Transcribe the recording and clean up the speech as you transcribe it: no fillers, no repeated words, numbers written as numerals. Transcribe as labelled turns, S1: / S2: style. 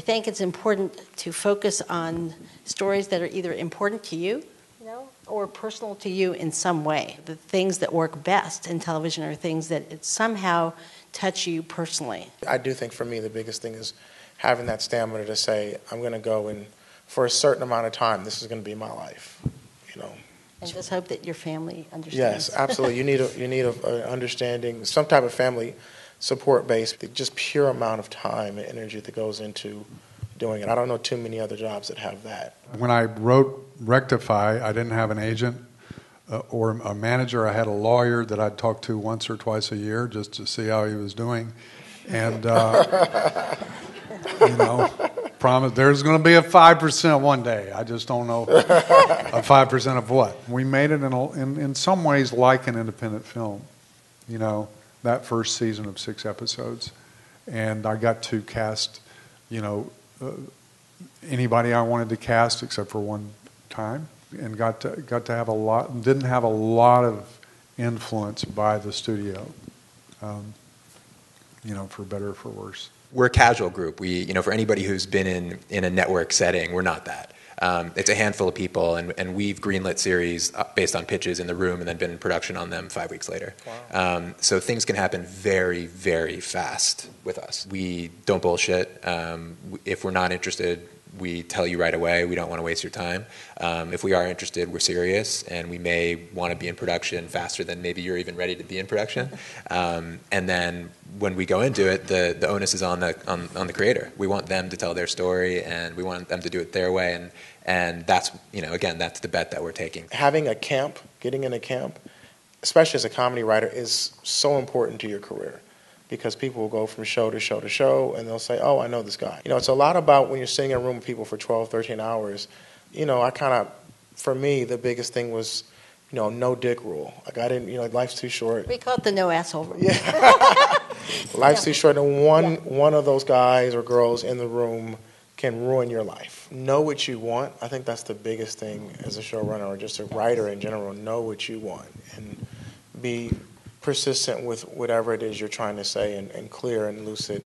S1: think it's important to focus on stories that are either important to you, or personal to you in some way. The things that work best in television are things that somehow touch you personally.
S2: I do think for me the biggest thing is having that stamina to say, I'm going to go and for a certain amount of time, this is going to be my life,
S1: And just hope that your family understands.
S2: Yes, absolutely. You need a understanding, some type of family support base, just pure amount of time and energy that goes into doing it. I don't know too many other jobs that have that.
S3: When I wrote Rectify, I didn't have an agent or a manager. I had a lawyer that I'd talk to once or twice a year just to see how he was doing. And, promise there's going to be a 5% one day. I just don't know a 5% of what. We made it in some ways like an independent film, that first season of 6 episodes. And I got to cast, anybody I wanted to cast except for one time, and got to have didn't have a lot of influence by the studio, for better or for worse.
S4: We're a casual group. We, for anybody who's been in a network setting, we're not that. It's a handful of people, and we've greenlit series based on pitches in the room and then been in production on them 5 weeks later. Wow. So things can happen very, very fast with us. We don't bullshit. If we're not interested, we tell you right away. We don't want to waste your time. If we are interested, we're serious, and we may want to be in production faster than maybe you're even ready to be in production. And then when we go into it, the onus is on the creator. We want them to tell their story, and we want them to do it their way. And that's, again, that's the bet that we're taking.
S2: Having a camp, getting in a camp, especially as a comedy writer, is so important to your career. Because people will go from show to show to show, and they'll say, oh, I know this guy. It's a lot about when you're sitting in a room with people for 12, 13 hours. For me, the biggest thing was, no dick rule. Like, I didn't, life's too short.
S1: We call it the no asshole rule.
S2: Yeah. Life's too short, and one of those guys or girls in the room can ruin your life. Know what you want. I think that's the biggest thing as a showrunner or just a writer in general. Know what you want and be persistent with whatever it is you're trying to say and clear and lucid.